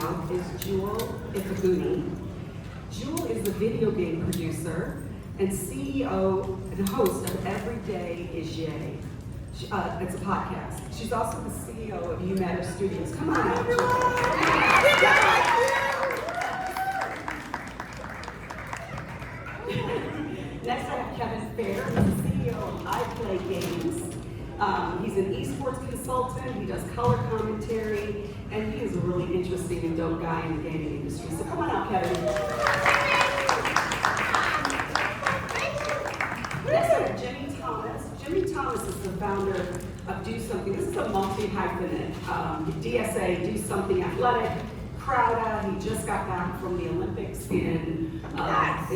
have is Jewel Ifeguni. Jewel is a video game producer and CEO and host of Every Day is Yay. It's a podcast. She's also the CEO of YouMatter Studios. Come on out, Next I have Kevin Fair, who's the CEO of I Play Games. He's an esports consultant, he does color commentary, and he is a really interesting and dope guy in the gaming industry. So come on out, Kevin. Next I have Jimmy Thomas. Jimmy Thomas is the founder of Do Something. This is a multi-hyphenate. DSA, Do Something Athletic. Crowda, he just got back from the Olympics in France.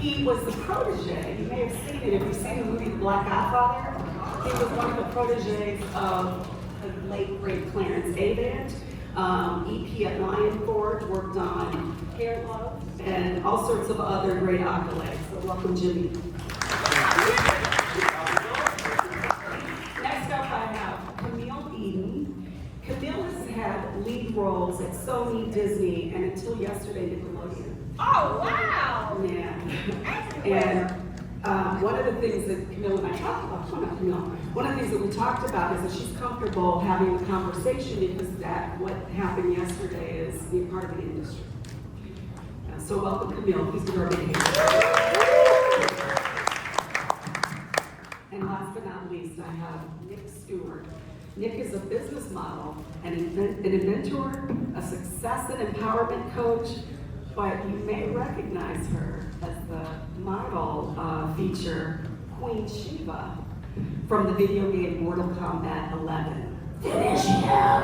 He was the protege, you may have seen it, if you've seen the movie The Black Godfather, he was one of the proteges of the late great Clarence Avant. EP at Lion Forge, worked on Hair Love, and all sorts of other great accolades. So welcome, Jimmy. Next up I have Camille Eden. Camille has had lead roles at Sony, Disney, and until yesterday, Nickelodeon. Oh, wow! Yeah. And one of the things that Camille and I talked about, one of the things that we talked about is that she's comfortable having a conversation because that what happened yesterday is being part of the industry. So welcome, Camille. Please give her a big hand. And last but not least, I have Nik Stewart. Nik is a business model, an inventor, a success and empowerment coach, but you may recognize her as the model feature Queen Shiva from the video game Mortal Kombat 11. Finish him!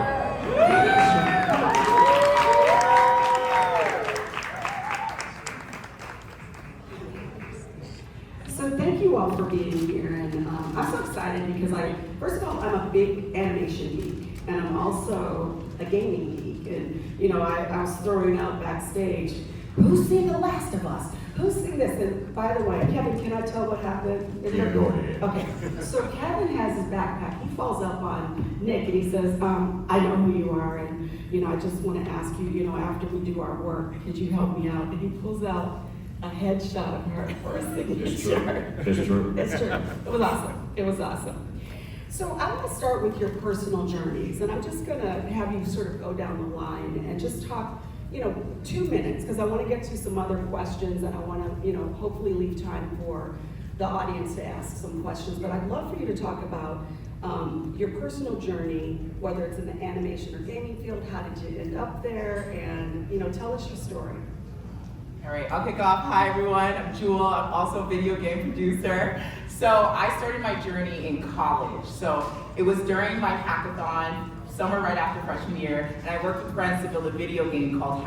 So thank you all for being here, and I'm so excited because first of all, I'm a big animation geek, and I'm also a gaming geek, and I was throwing out backstage, who's seen The Last of Us? Who's seen this? And by the way, Kevin, can I tell what happened? Yeah, go ahead. Okay, so Kevin has his backpack, he falls up on Nik, and he says, I know who you are, and I just want to ask you, after we do our work, could you help me out? And he pulls out a headshot of her for a signature. It's true. It's true. It was awesome. It was awesome. So I want to start with your personal journeys, and I'm just going to have you sort of go down the line and just talk, 2 minutes, because I want to get to some other questions, and I want to, hopefully leave time for the audience to ask some questions. But I'd love for you to talk about your personal journey, whether it's in the animation or gaming field. How did you end up there? And tell us your story. All right, I'll kick off. Hi everyone, I'm Jewel. I'm also a video game producer. So I started my journey in college. So it was during my hackathon, summer right after freshman year, and I worked with friends to build a video game called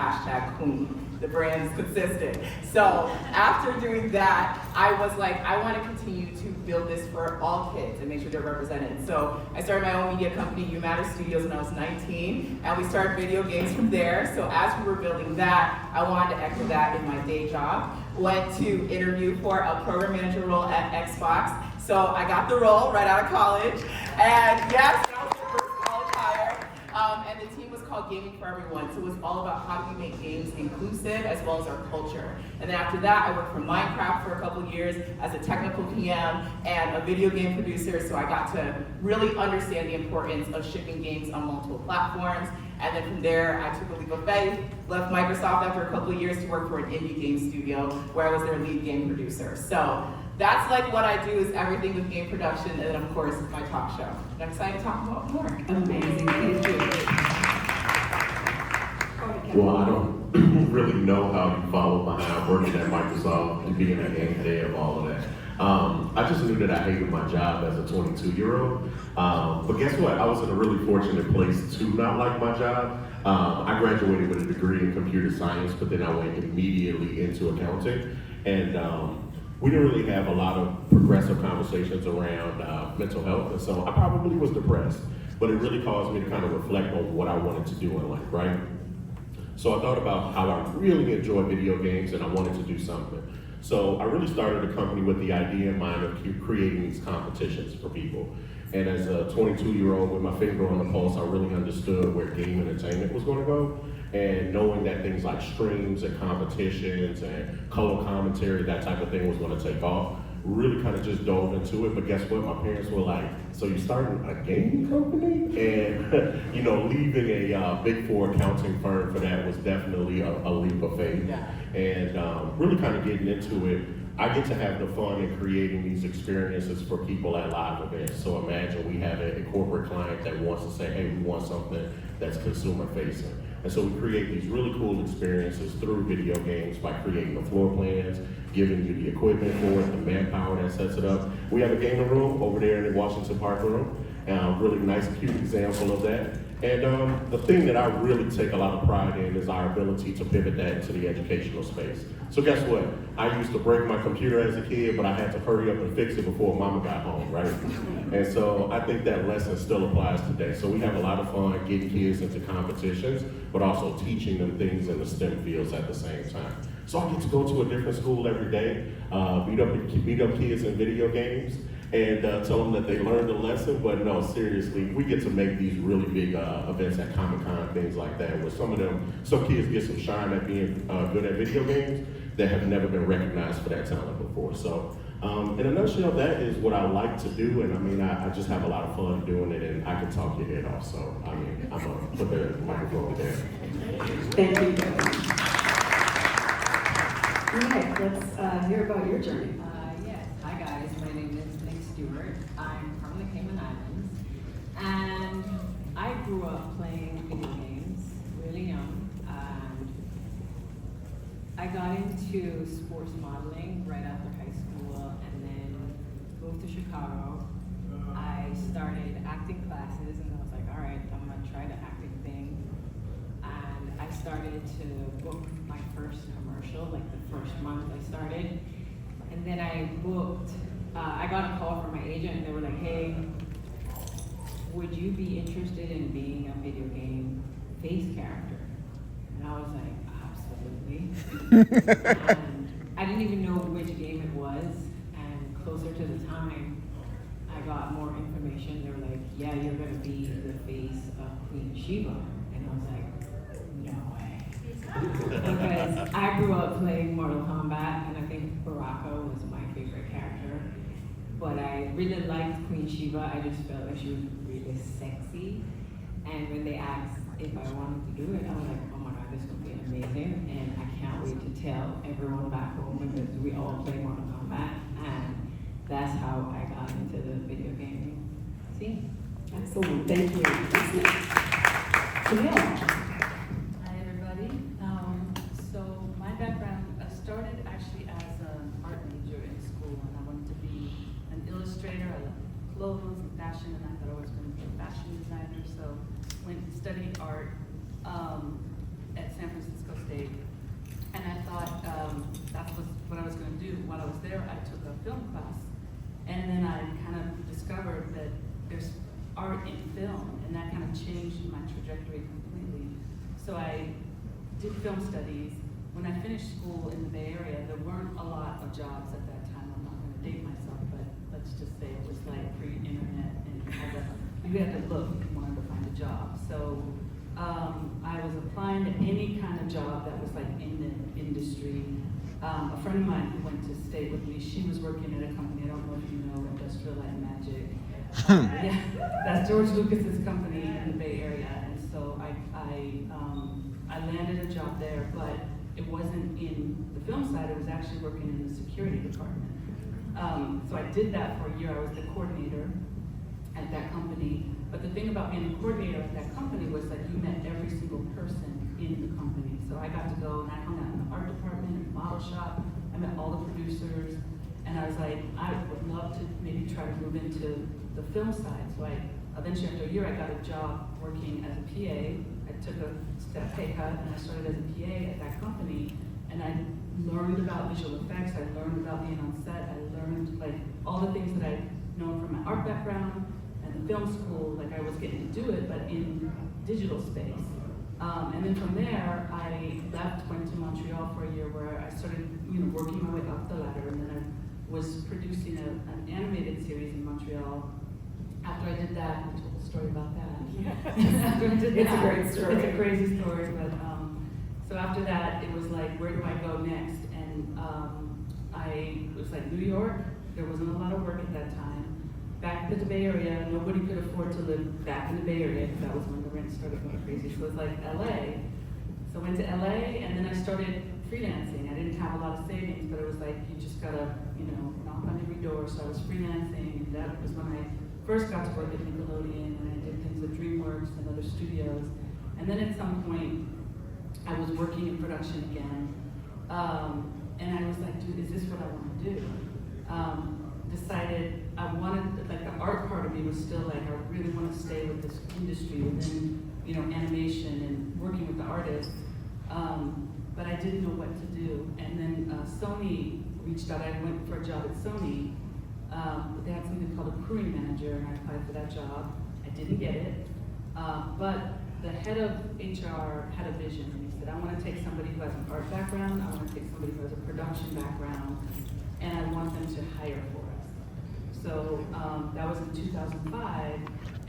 #Queen. The brand is consistent. So after doing that, I was like, I want to continue to build this for all kids and make sure they're represented. So I started my own media company, YouMatter Studios, when I was 19, and we started video games from there. So as we were building that, I wanted to echo that in my day job. Went to interview for a program manager role at Xbox. So I got the role right out of college, and yes, that was the first college hire. And the team was called Gaming for Everyone. So it was all about how do we make games inclusive as well as our culture. And then after that, I worked for Minecraft for a couple of years as a technical PM and a video game producer. So I got to really understand the importance of shipping games on multiple platforms. And then from there, I took a leap of faith, left Microsoft after a couple of years to work for an indie game studio where I was their lead game producer. So that's like what I do, is everything with game production, and then of course my talk show. I'm excited to talk about more. Amazing, thank you. Well, I don't really know how you follow behind working at Microsoft and being at game head of all of that. I just knew that I hated my job as a 22-year-old. But guess what? I was in a really fortunate place to not like my job. I graduated with a degree in computer science, but then I went immediately into accounting. And we didn't really have a lot of progressive conversations around mental health. And so I probably was depressed, but it really caused me to kind of reflect on what I wanted to do in life, right? So I thought about how I really enjoy video games and I wanted to do something. So I really started a company with the idea in mind of creating these competitions for people. And as a 22-year-old with my finger on the pulse, I really understood where game entertainment was going to go. And knowing that things like streams and competitions and color commentary, that type of thing was going to take off, really kind of just dove into it. But guess what? My parents were like, so you're starting a gaming company? And, you know, leaving a Big Four accounting firm for that was definitely a leap of faith. Yeah. And really kind of getting into it, I get to have the fun in creating these experiences for people at live events. So imagine we have a corporate client that wants to say, hey, we want something that's consumer facing. And so we create these really cool experiences through video games by creating the floor plans, giving you the equipment for it, the manpower that sets it up. We have a gaming room over there in the Washington Park room. Really nice, cute example of that. And the thing that I really take a lot of pride in is our ability to pivot that into the educational space. So guess what? I used to break my computer as a kid, but I had to hurry up and fix it before mama got home, right? And so I think that lesson still applies today. So we have a lot of fun getting kids into competitions, but also teaching them things in the STEM fields at the same time. So I get to go to a different school every day, beat up kids in video games, and tell them that they learned a lesson. But no, seriously, we get to make these really big events at Comic-Con, things like that, where some kids get some shine at being good at video games that have never been recognized for that talent before. So in a nutshell, that is what I like to do, and I mean, I just have a lot of fun doing it, and I can talk your head off. So I mean, I'm gonna put the microphone there. Thank you. Nik, let's hear about your journey. Yes. Hi guys, my name is Nik Stewart. I'm from the Cayman Islands, and I grew up playing video games really young. And I got into sports modeling right after high school, and then moved to Chicago. I started acting classes, and I was like, all right, I'm gonna try the acting thing. And I started to book my first commercial, like the first month I started. And then I booked, I got a call from my agent, and they were like, hey, would you be interested in being a video game face character? And I was like, absolutely. And I didn't even know which game it was, and closer to the time, I got more information. They were like, yeah, you're gonna be the face of Queen Sheba. And I was like, no way. Because I grew up playing Mortal Kombat, and I think Baraka was my favorite character. But I really liked Queen Sheba. I just felt like she was really sexy. And when they asked if I wanted to do it, I was like, oh my God, this is gonna be amazing. And I can't wait to tell everyone back home, because we all play Mortal Kombat. And that's how I got into the video gaming scene. Excellent, thank you. Thanks, Nik. Camille. Hi, everybody. So my background, I started actually as an art major in school, and I wanted to be an illustrator. I love clothes and fashion, and I thought I was going to be a fashion designer. So went and studied art at San Francisco State, and I thought that was what I was going to do. While I was there, I took a film class, and then I kind of discovered that there's art in film, and that kind of changed my trajectory completely. So I did film studies. When I finished school in the Bay Area, there weren't a lot of jobs at that time. I'm not going to date myself, but let's just say it was like pre-internet, and you had to look if you wanted to find a job. So I was applying to any kind of job that was like in the industry. A friend of mine who went to stay with me, she was working at a company, I don't know if you know, Industrial Light and Magic. Yeah, that's George Lucas's company in the Bay Area, and so I landed a job there, but it wasn't in the film side, it was actually working in the security department. So I did that for a year. I was the coordinator at that company, but the thing about being a coordinator at that company was that you met every single person in the company. So I got to go and I hung out in the art department, in the model shop, I met all the producers, and I was like, I would love to maybe try to move into the film side. So eventually after a year, I got a job working as a PA. I took a step pay cut, and I started as a PA at that company, and I learned about visual effects, I learned about being on set, I learned like all the things that I'd known from my art background and the film school, like I was getting to do it, but in digital space. And then from there, I left, went to Montreal for a year where I started, working my way up the ladder, and then I was producing an animated series in Montreal after I did that, I told a story about that. After I did It's a that, great story. It's a crazy story, but so after that, it was like, where do I go next? And I was like, New York. There wasn't a lot of work at that time. Back in the Bay Area, nobody could afford to live back in the Bay Area because that was when the rent started going crazy. So it was like LA. So I went to LA, and then I started freelancing. I didn't have a lot of savings, but it was like, you just gotta, knock on every door. So I was freelancing, and that was when I first got to work at Nickelodeon, and I did things with DreamWorks and other studios. And then at some point, I was working in production again, and I was like, dude, is this what I want to do? Decided I wanted, like, the art part of me was still like, I really want to stay with this industry within, animation and working with the artists. But I didn't know what to do. And then Sony reached out. I went for a job at Sony. They had something called a crewing manager, and I applied for that job. I didn't get it. But the head of HR had a vision, and he said, I want to take somebody who has an art background, I want to take somebody who has a production background, and I want them to hire for us. So that was in 2005,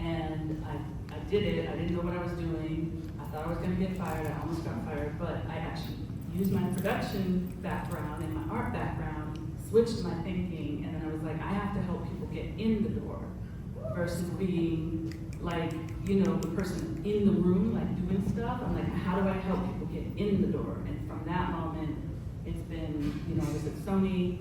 and I did it. I didn't know what I was doing. I thought I was going to get fired. I almost got fired, but I actually used my production background and my art background, switched my thinking, and then I was like, I have to help people get in the door versus being like, the person in the room, like doing stuff. I'm like, how do I help people get in the door? And from that moment, it's been, I was at Sony,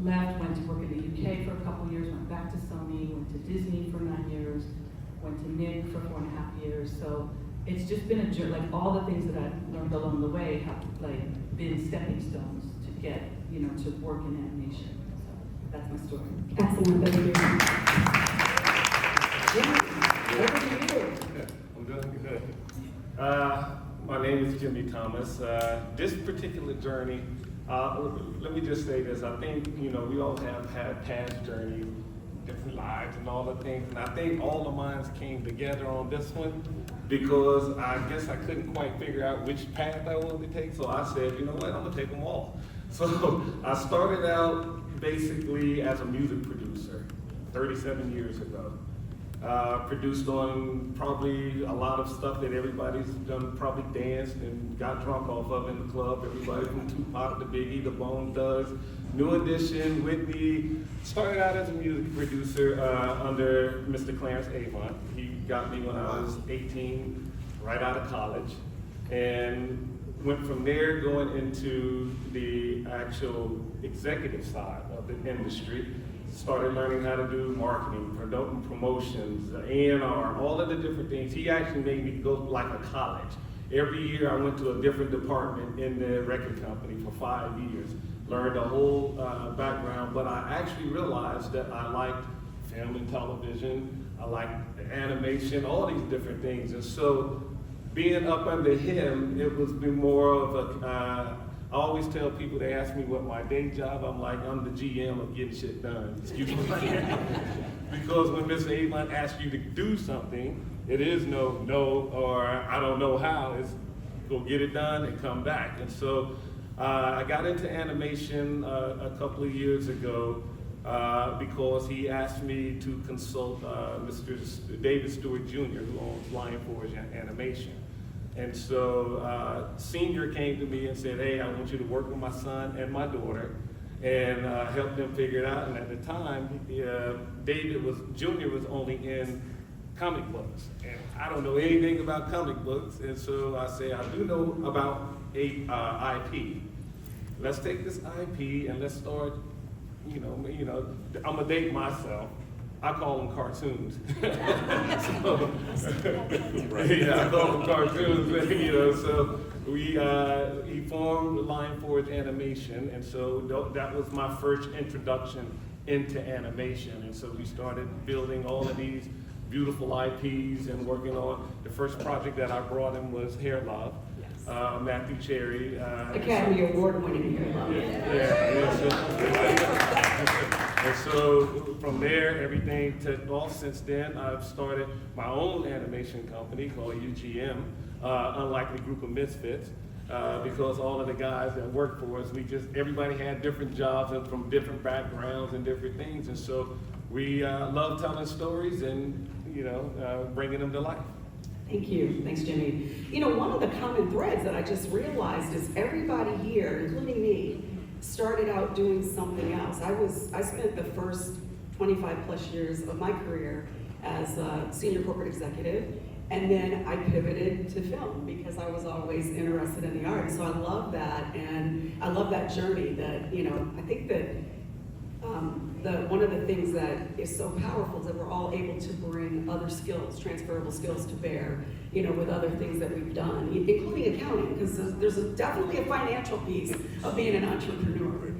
left, went to work in the UK for a couple years, went back to Sony, went to Disney for 9 years, went to Nik for 4.5 years. So it's just been a journey, like all the things that I've learned along the way have like been stepping stones to get, to work in animation. So that's my story. Excellent, thank you. Jimmy, over to you. I'm doing good. My name is Jimmy Thomas. This particular journey, let me just say this. I think, we all have had past journeys, different lives and all the things. And I think all of mine came together on this one because I guess I couldn't quite figure out which path I wanted to take. So I said, you know what, I'm gonna take them all. So I started out basically as a music producer 37 years ago. Produced on probably a lot of stuff that everybody's done, probably danced and got drunk off of in the club. Everybody from Tupac to Biggie, the Bone Thugs, New Edition, Whitney. Started out as a music producer under Mr. Clarence Avon. He got me when I was 18, right out of college. And went from there going into the actual executive side of the industry. Started learning how to do marketing, promotions, A&R, all of the different things. He actually made me go like a college. Every year I went to a different department in the record company for 5 years. Learned a whole background, but I actually realized that I liked film and television, I liked animation, all these different things. And so being up under him, it was more of a, I always tell people, they ask me what my day job, I'm like, I'm the GM of getting shit done. Excuse me. Because when Mr. Avon asks you to do something, it is no, or I don't know how, it's go get it done and come back. And so I got into animation a couple of years ago because he asked me to consult Mr. David Stewart Jr., who owns Lion Forge Animation. And so Senior came to me and said, hey, I want you to work with my son and my daughter and help them figure it out. And at the time, Junior was only in comic books. And I don't know anything about comic books. And so I say, I do know about IP. Let's take this IP and let's start, I'm gonna date myself. I call them cartoons. So, yeah, I call them cartoons, so he formed Lion Forge Animation, and so that was my first introduction into animation. And so we started building all of these beautiful IPs and working on, the first project that I brought in was Hair Love. Matthew Cherry. Academy Award winning here. And so from there, everything took off. Since then, I've started my own animation company called UGM, Unlikely Group of Misfits, because all of the guys that work for us, everybody had different jobs and from different backgrounds and different things. And so we love telling stories and bringing them to life. Thank you. Thanks, Jimmy. You know, one of the common threads that I just realized is everybody here, including me, started out doing something else. I spent the first 25 plus years of my career as a senior corporate executive, and then I pivoted to film because I was always interested in the arts. So I love that, and I love that journey that, I think that one of the things that is so powerful is that we're all able to bring other skills, transferable skills to bear, with other things that we've done, including accounting, because there's definitely a financial piece of being an entrepreneur.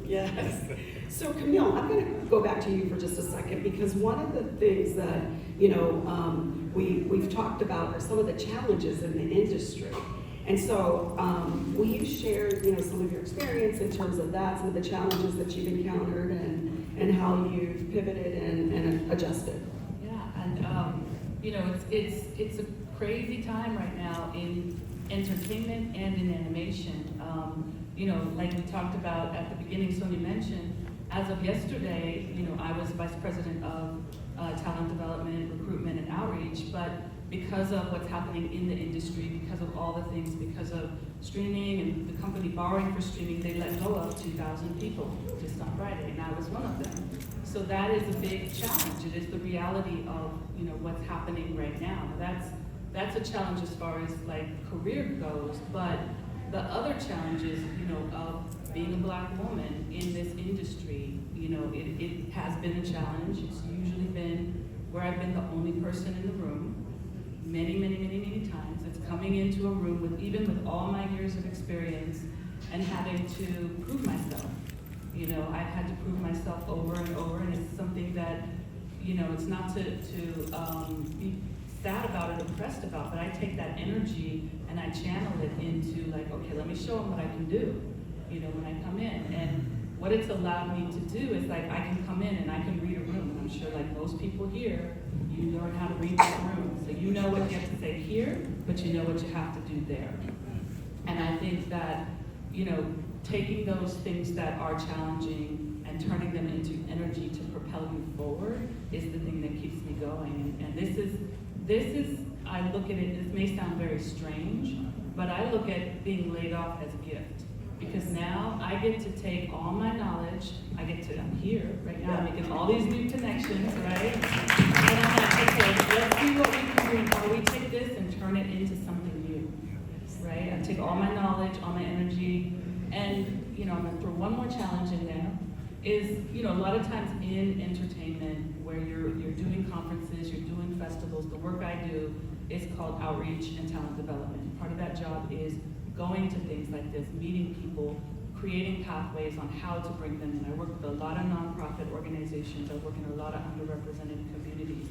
Yes. So Camille, I'm going to go back to you for just a second, because one of the things that, we've talked about are some of the challenges in the industry. And so, will you share, some of your experience in terms of that, some of the challenges that you've encountered, and how you've pivoted and adjusted? Yeah, and it's a crazy time right now in entertainment and in animation. Like we talked about at the beginning, Sonya mentioned, as of yesterday, I was vice president of talent development, recruitment, and outreach, but because of what's happening in the industry, because of all the things, because of streaming and the company borrowing for streaming, they let go of 2,000 people just on Friday, and I was one of them. So that is a big challenge. It is the reality of what's happening right now. That's a challenge as far as like career goes, but the other challenges, of being a Black woman in this industry, it has been a challenge. It's usually been where I've been the only person in the room. Many times. It's coming into a room even with all my years of experience and having to prove myself. I've had to prove myself over and over, and it's something that, it's not to be sad about it, depressed about, but I take that energy and I channel it into like, okay, let me show them what I can do, when I come in. And what it's allowed me to do is like, I can come in and I can read a room, and I'm sure like most people here, you learn how to read that room. So you know what you have to say here, but you know what you have to do there. And I think that, taking those things that are challenging and turning them into energy to propel you forward is the thing that keeps me going. And this is, I look at it, this may sound very strange, but I look at being laid off as a gift. Because now I get to take all my knowledge, I'm here right now, making all these new connections, right? And I'm like, okay, let's see what we can do, and how we take this and turn it into something new, right? I take all my knowledge, all my energy, and I'm gonna throw one more challenge in there, is, a lot of times in entertainment, where you're doing conferences, you're doing festivals, the work I do is called outreach and talent development. Part of that job is going to things like this, meeting people, creating pathways on how to bring them in. I work with a lot of nonprofit organizations. I work in a lot of underrepresented communities.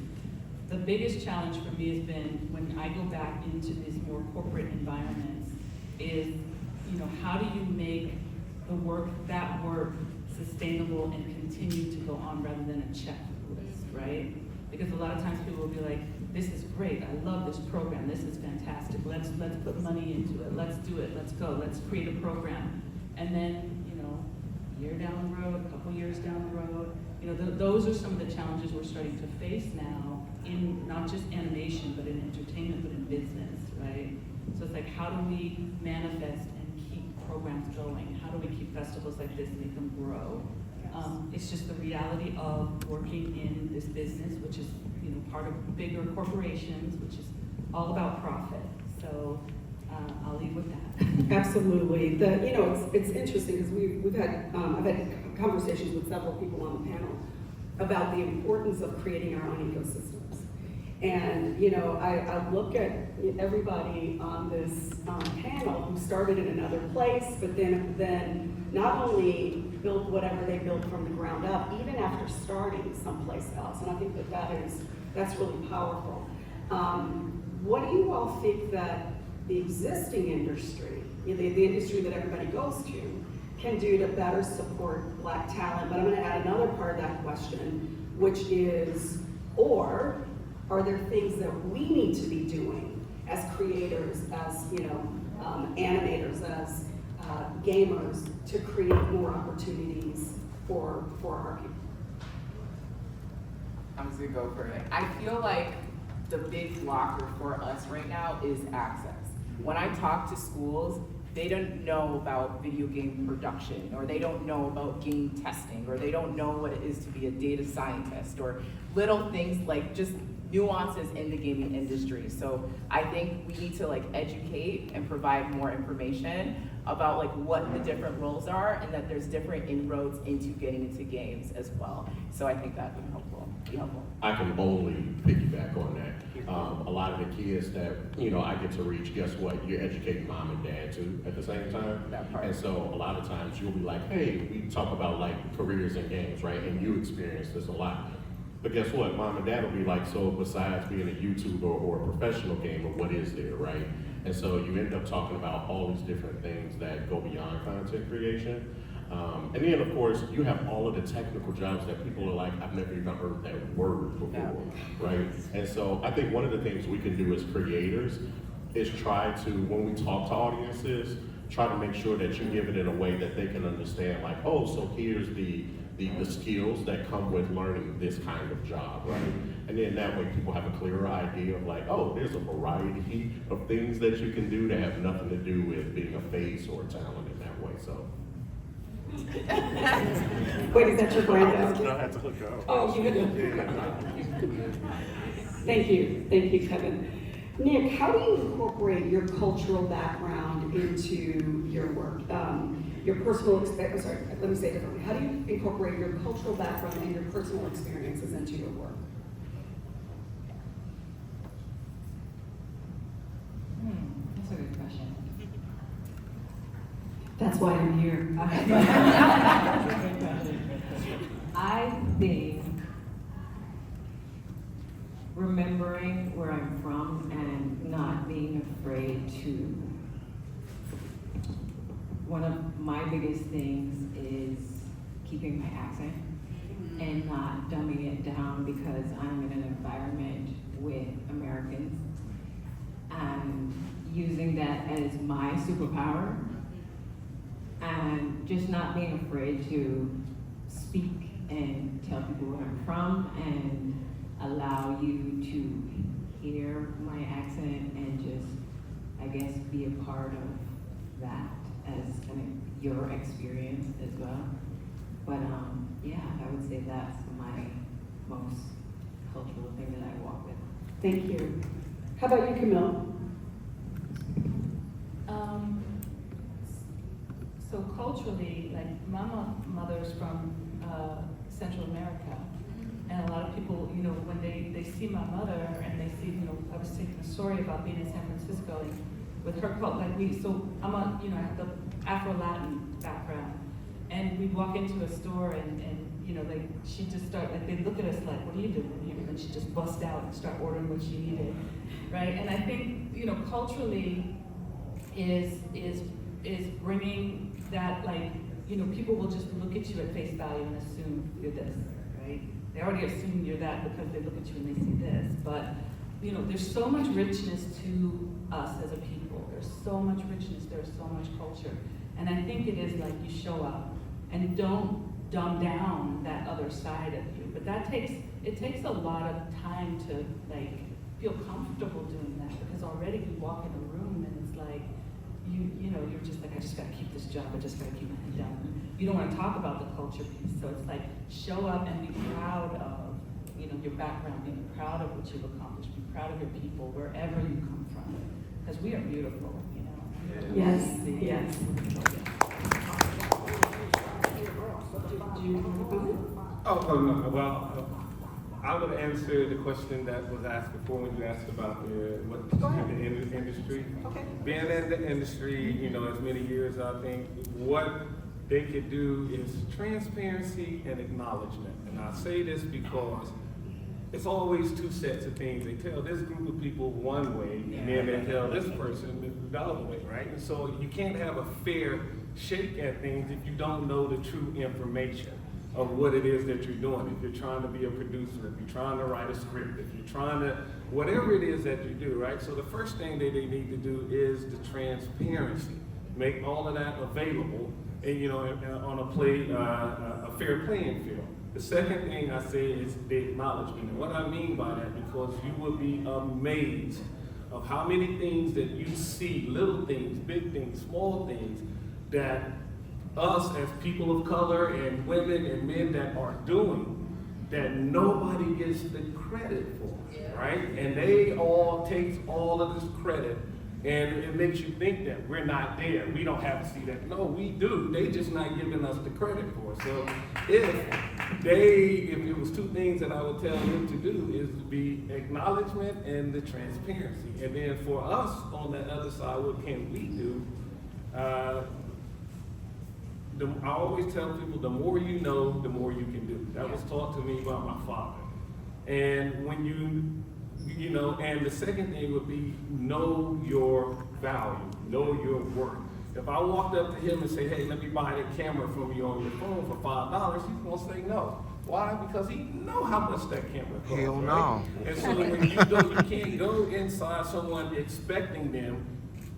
The biggest challenge for me has been when I go back into these more corporate environments is, how do you make that work sustainable and continue to go on rather than a checklist, right? Because a lot of times people will be like, this is great, I love this program, this is fantastic, let's put money into it, let's do it, let's go, let's create a program. And then, a year down the road, a couple years down the road, those are some of the challenges we're starting to face now in not just animation, but in entertainment, but in business, right? So it's like, how do we manifest and keep programs going? How do we keep festivals like this and make them grow? It's just the reality of working in this business, which is part of bigger corporations, which is all about profit. So I'll leave with that. Absolutely. It's interesting because we've had I've had conversations with several people on the panel about the importance of creating our own ecosystems. And I look at everybody on this panel who started in another place, but then not only built whatever they built from the ground up, even after starting someplace else. And I think that's really powerful. What do you all think that the existing industry, the industry that everybody goes to, can do to better support Black talent? But I'm going to add another part of that question, which is, or are there things that we need to be doing as creators, as animators, as gamers, to create more opportunities for our people? I'm just gonna go for it. I feel like the big blocker for us right now is access. When I talk to schools, they don't know about video game production, or they don't know about game testing, or they don't know what it is to be a data scientist, or little things like just nuances in the gaming industry. So I think we need to like educate and provide more information about like what the different roles are, and that there's different inroads into getting into games as well. So I think that would be helpful. I can only piggyback on that. A lot of the kids that, I get to reach, guess what? You're educating mom and dad too at the same time. That part. And so a lot of times you'll be like, hey, we talk about like careers in games, right? And you experience this a lot. But guess what? Mom and dad will be like, so besides being a YouTuber or a professional gamer, what is there, right? And so you end up talking about all these different things that go beyond content creation. And then, of course, you have all of the technical jobs that people are like, I've never even heard that word before, right? And so I think one of the things we can do as creators is try to, when we talk to audiences, try to make sure that you give it in a way that they can understand, like, oh, so here's the skills that come with learning this kind of job, right? And then that way people have a clearer idea of like, oh, there's a variety of things that you can do that have nothing to do with being a face or a talent in that way, so. Wait, is that your brand? I had to hook up. Oh, you did. Thank you, Kevin. Nik, how do you incorporate your cultural background into your work? Your personal experience, sorry, let me say it differently. How do you incorporate your cultural background and your personal experiences into your work? That's a good question. That's why I'm here. That's a good question. I think remembering where I'm from and not being afraid to. One of my biggest things is keeping my accent and not dumbing it down because I'm in an environment with Americans and using that as my superpower and just not being afraid to speak and tell people where I'm from and allow you to hear my accent and just, I guess, be a part of that as your experience as well. But yeah, I would say that's my most cultural thing that I walk with. Thank you. How about you, Camille? So culturally, like my mother's from Central America, and a lot of people, when they see my mother and they see, I was taking a story about being in San Francisco and with her culture, I'm I have the Afro-Latin background, and we'd walk into a store and she'd just start, they'd look at us like, what are you doing here? And then she'd just bust out and start ordering what she needed, right? And I think, culturally is bringing that, people will just look at you at face value and assume you're this, right? They already assume you're that because they look at you and they see this, but there's so much richness to us as a people. There's so much richness, there's so much culture. And I think it is like you show up and don't dumb down that other side of you. But it takes a lot of time to feel comfortable doing that, because already you walk in a room and it's like, you're just like, I just gotta keep this job, I just gotta keep my head down. You don't wanna talk about the culture piece. So it's like, show up and be proud of your background, be proud of what you've accomplished, be proud of your people, wherever you come from. Because we are beautiful, Yes, yes. yes. Oh, no, well, I would answer the question that was asked before when you asked about in the industry. Okay. Being in the industry, as many years, I think what they could do is transparency and acknowledgement. And I say this because it's always two sets of things. They tell this group of people one way, and then they tell this person the other way, right? And so you can't have a fair shake at things if you don't know the true information of what it is that you're doing. If you're trying to be a producer, if you're trying to write a script, if you're trying to, whatever it is that you do, right? So the first thing that they need to do is the transparency. Make all of that available, and on a fair playing field. The second thing I say is the acknowledgement. And what I mean by that, because you will be amazed of how many things that you see, little things, big things, small things, that us as people of color and women and men that are doing, that nobody gets the credit for, right? And they all takes all of this credit, and it makes you think that we're not there. We don't have to see that. No, we do. They just not giving us the credit for it. So if it was two things that I would tell them to do, is to be acknowledgement and the transparency. And then for us on the other side, what can we do? I always tell people, the more you know, the more you can do. That was taught to me by my father. And when you know, and the second thing would be know your value, know your worth. If I walked up to him and say, hey, let me buy that camera from you on your phone for $5, he's gonna say no. Why? Because he know how much that camera costs. Hell no. Right? And so when you can't go inside someone expecting them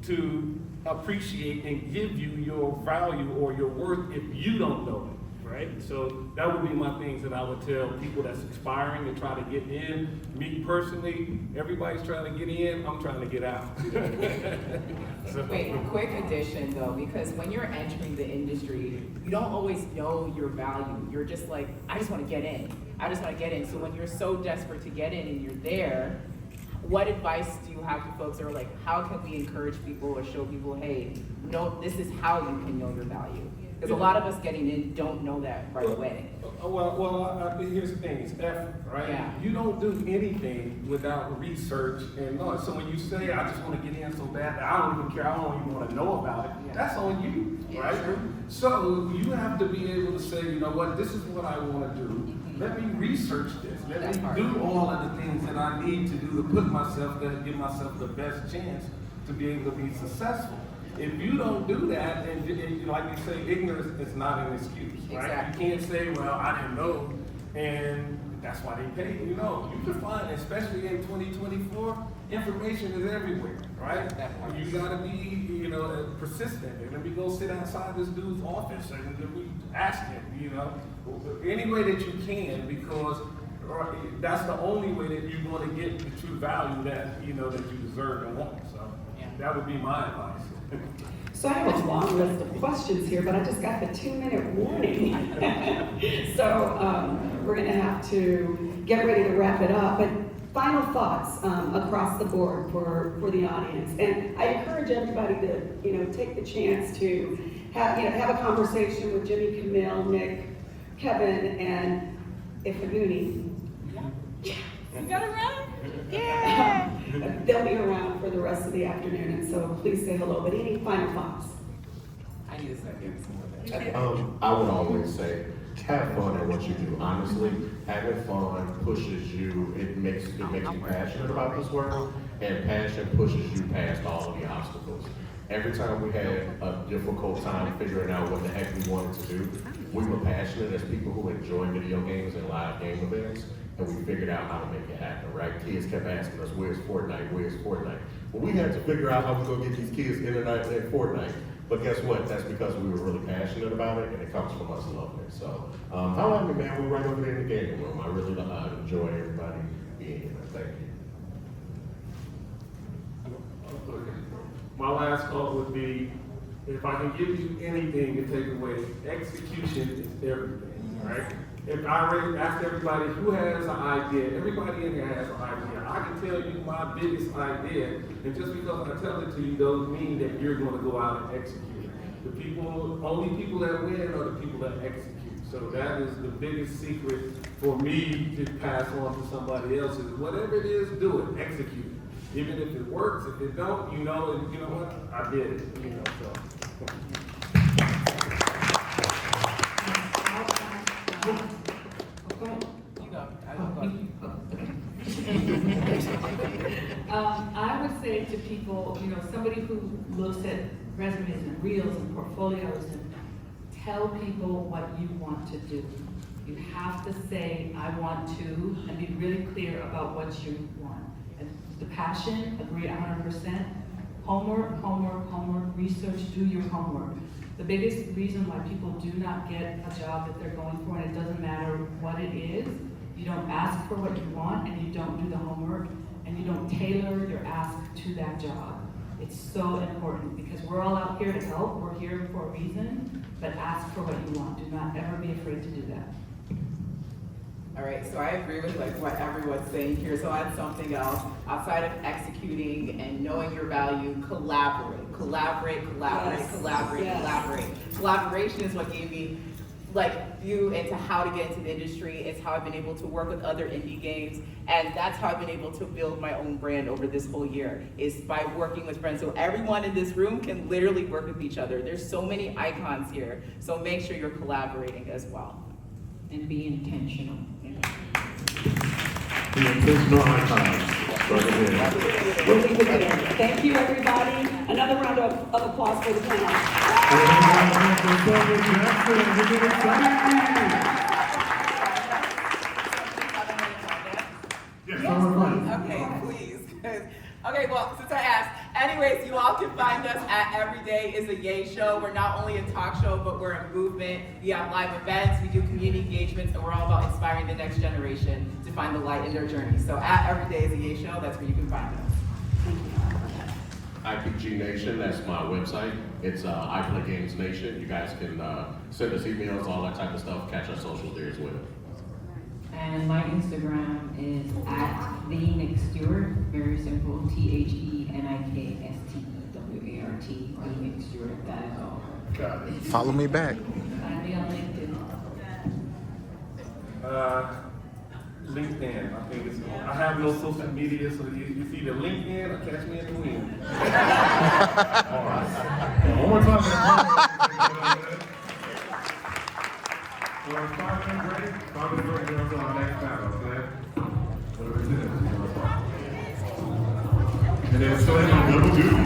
to appreciate and give you your value or your worth if you don't know it, right? So that would be my things that I would tell people that's aspiring to try to get in. Me personally, everybody's trying to get in, I'm trying to get out. So, Wait, a quick addition though, because when you're entering the industry, you don't always know your value. You're just like, I just want to get in. I just want to get in. So when you're so desperate to get in and you're there, what advice do you have to folks that are like, how can we encourage people or show people, hey, no, this is how you can know your value? Because a lot of us getting in don't know that right away. Here's the thing, it's effort, right? Yeah. You don't do anything without research and knowledge. So when you say, I just want to get in so bad that I don't even care, I don't even want to know about it, Yeah. that's on you, right? True. So you have to be able to say, you know what, this is what I want to do. Let me research this. Let That's me hard. do all of the things that I need to do to put myself there, give myself the best chance to be able to be successful. If you don't do that, and like you say, ignorance is not an excuse, right? Exactly. You can't say, well, I didn't know, and that's why they pay you. No, you can find, especially in 2024, information is everywhere, right? Definitely. You gotta be, persistent. And let me go sit outside this dude's office and let me ask him, any way that you can, because that's the only way that you're going to get the true value that that you deserve and want. So that would be my advice. So I have a long list of questions here, but I just got the 2-minute warning. So we're gonna have to get ready to wrap it up, but final thoughts across the board for the audience. And I encourage everybody to, take the chance to have a conversation with Jimmy, Camille, Nik, Kevin, and Ifeguni. You got it right? They'll be around for the rest of the afternoon, and so please say hello. But any final thoughts? I need to start doing some more of that. I would always say, have fun at what you do. Honestly, having fun pushes you. It makes you passionate about this work, and passion pushes you past all of the obstacles. Every time we had a difficult time figuring out what the heck we wanted to do, we were passionate as people who enjoy video games and live game events, and we figured out how to make it happen, right? Kids kept asking us, where's Fortnite, where's Fortnite? Well, we had to figure out how we're gonna get these kids in and out at Fortnite. But guess what? That's because we were really passionate about it, and it comes from us loving it. So, however, man, we're right over there in the game room. I really enjoy everybody being here. Thank you. My last thought would be, if I can give you anything to take away, execution is everything, right? If I already asked everybody who has an idea, everybody in here has an idea. I can tell you my biggest idea, and just because I tell it to you doesn't mean that you're going to go out and execute it. Only people that win are the people that execute. So that is the biggest secret for me to pass on to somebody else is whatever it is, do it, execute it. Even if it works, if it don't, you know what? I did it, so. You go. I would say to people, somebody who looks at resumes and reels and portfolios, and tell people what you want to do. You have to say, I want to, and be really clear about what you want. And the passion, agree 100%. Homework, research, do your homework. The biggest reason why people do not get a job that they're going for, and it doesn't matter what it is, you don't ask for what you want, and you don't do the homework, and you don't tailor your ask to that job. It's so important because we're all out here to help. We're here for a reason, but ask for what you want. Do not ever be afraid to do that. All right, so I agree with like what everyone's saying here. So I'll add something else. Outside of executing and knowing your value, collaborate, collaborate, collaborate, Yes. collaborate, Yes. collaborate. Collaboration is what gave me like view into how to get into the industry. It's how I've been able to work with other indie games, and that's how I've been able to build my own brand over this whole year, is by working with friends. So everyone in this room can literally work with each other. There's so many icons here, so make sure you're collaborating as well. And be intentional. The intentional icons. Right there. We'll leave it there. Thank you, everybody. Another round of applause for the panel. Sonya Jackson, we're getting excited. Yes, Okay, please. Okay, well, since I asked, anyways, you all can find us at Every Day is a Yay Show. We're not only a talk show, but we're a movement. We have live events, we do community engagements, and we're all about inspiring the next generation to find the light in their journey. So at Every Day is a Yay Show, that's where you can find us. IPG Nation, that's my website. It's I Play Games Nation. You guys can send us emails, all that type of stuff. Catch our socials there as well. And my Instagram is at the Nik Stewart, very simple, TheNikStewart, the Nik Stewart, that is all. Got it. Follow me back. Find me on LinkedIn. LinkedIn, I think it's, I have no social media, so it's either LinkedIn or catch me in the wind. All right. One more time. So it's Father's Day. Father's Day goes on our next panel, okay? Whatever it is. And then Sonya double duty.